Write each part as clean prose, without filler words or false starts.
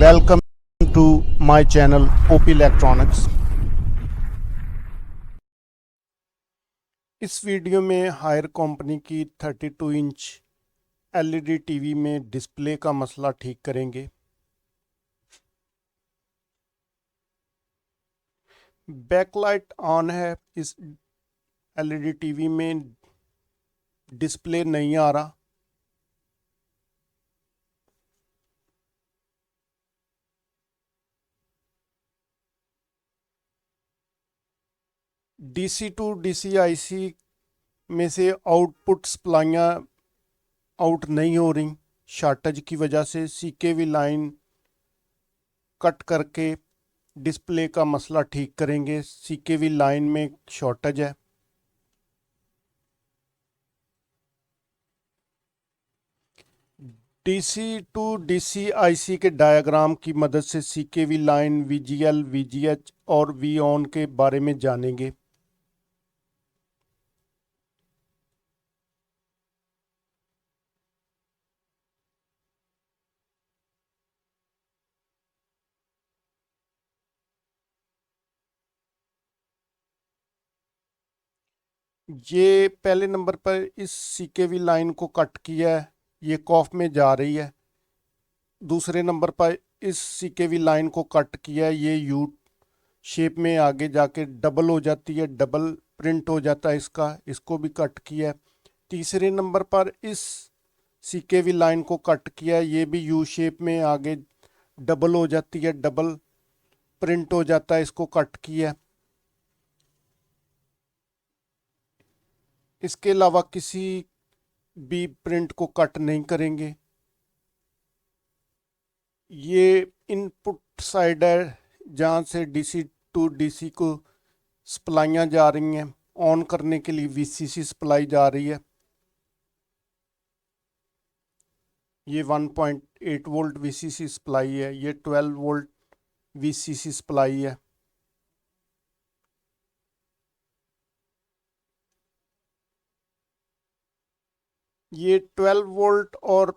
Welcome to my channel OP electronics. इस video में Haier company की 32 इंच एलईडी टीवी में डिस्प्ले का मसला ठीक करेंगे। बैकलाइट ऑन है, इस एलईडी टीवी में डिस्प्ले नहीं आ रहा। डीसी टू डीसी आईसी में से आउटपुट सप्लाइयाँ आउट नहीं हो रही। शॉर्टेज की वजह से सीकेवी लाइन कट करके डिस्प्ले का मसला ठीक करेंगे। सीकेवी लाइन में शॉर्टेज है। डीसी टू डीसी आईसी के डायग्राम की मदद से सीकेवी लाइन, वीजीएल, वीजीएच और वी ऑन के बारे में जानेंगे। ये पहले नंबर पर इस सीकेवी लाइन को कट किया है, ये कॉफ में जा रही है। दूसरे नंबर पर इस सीकेवी लाइन को कट किया है, ये यू शेप में आगे जाके डबल हो जाती है, डबल प्रिंट हो जाता है इसका, इसको भी कट किया है। तीसरे नंबर पर इस सीकेवी लाइन को कट किया है, ये भी यू शेप में आगे डबल हो जाती है, डबल प्रिंट हो जाता है, इसको कट किया है। इसके अलावा किसी भी प्रिंट को कट नहीं करेंगे। ये इनपुट साइड है जहाँ से डीसी टू डीसी को सप्लाइयाँ जा रही हैं। ऑन करने के लिए वीसीसी सप्लाई जा रही है। ये 1.8 वोल्ट वीसीसी सप्लाई है, ये 12 वोल्ट वीसीसी सप्लाई है। ये 12 वोल्ट और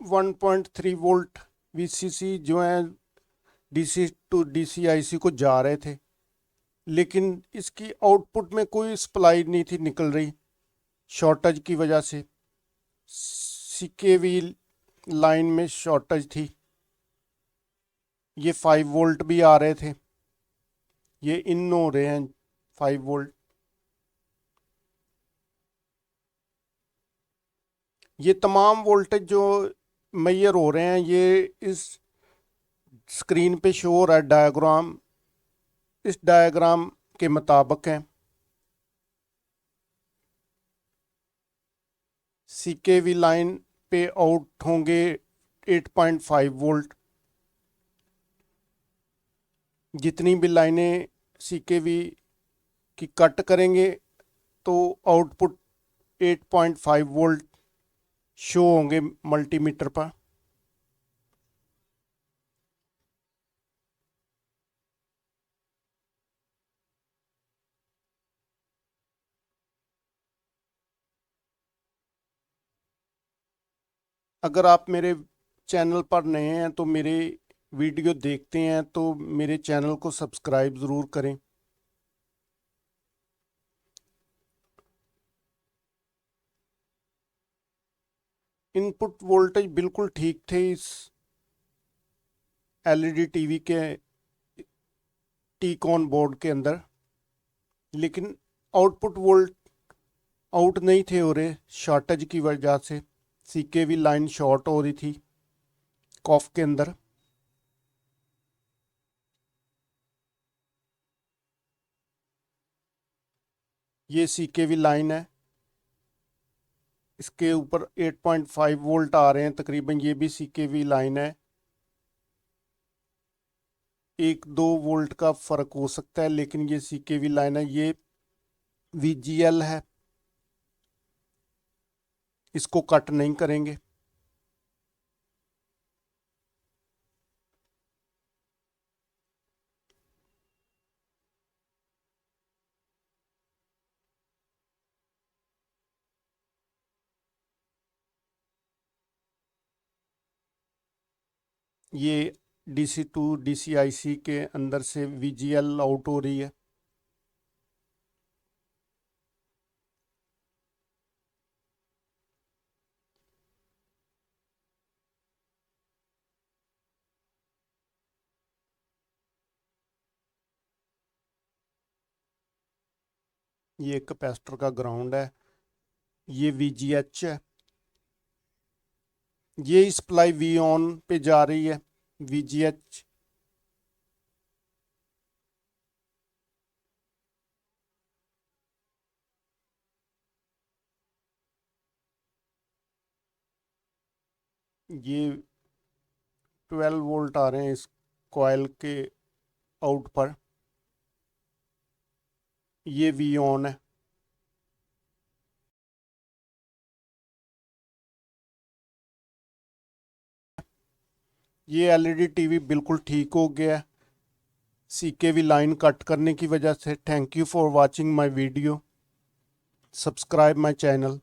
1.3 वोल्ट वीसीसी जो है डीसी टू डीसी आईसी को जा रहे थे, लेकिन इसकी आउटपुट में कोई सप्लाई नहीं थी निकल रही शॉर्टेज की वजह से। सीकेवी लाइन में शॉर्टेज थी। ये 5 वोल्ट भी आ रहे थे, ये इन हो रहे हैं 5 वोल्ट। ये तमाम वोल्टेज जो मेजर हो रहे हैं ये इस स्क्रीन पे शो हो रहा है डायग्राम, इस डायग्राम के मुताबिक है। सीकेवी लाइन पे आउट होंगे 8.5 वोल्ट। जितनी भी लाइनें सीकेवी की कट करेंगे तो आउटपुट 8.5 वोल्ट शो होंगे मल्टीमीटर पर। अगर आप मेरे चैनल पर नए हैं तो मेरे वीडियो देखते हैं तो मेरे चैनल को सब्सक्राइब ज़रूर करें। इनपुट वोल्टेज बिल्कुल ठीक थे इस एलईडी टीवी के टीकॉन बोर्ड के अंदर, लेकिन आउटपुट वोल्ट आउट नहीं थे हो रहे शॉर्टेज की वजह से। सीकेवी लाइन शॉर्ट हो रही थी कॉफ के अंदर। ये सीकेवी लाइन है, इसके ऊपर 8.5 वोल्ट आ रहे हैं तकरीबन। ये भी सीकेवी लाइन है, 1-2 वोल्ट का फ़र्क हो सकता है, लेकिन ये सीकेवी लाइन है। ये वीजीएल है, इसको कट नहीं करेंगे। ये DC टू DCIC के अंदर से VGL आउट हो रही है। ये कैपेसिटर का ग्राउंड है, ये VGH है, ये सप्लाई V ऑन पे जा रही है, VGH। ये 12 वोल्ट आ रहे हैं इस कॉइल के आउट पर, ये V ऑन है। ये LED टीवी बिल्कुल ठीक हो गया है CKV लाइन कट करने की वजह से। Thank you for watching my video, subscribe my channel.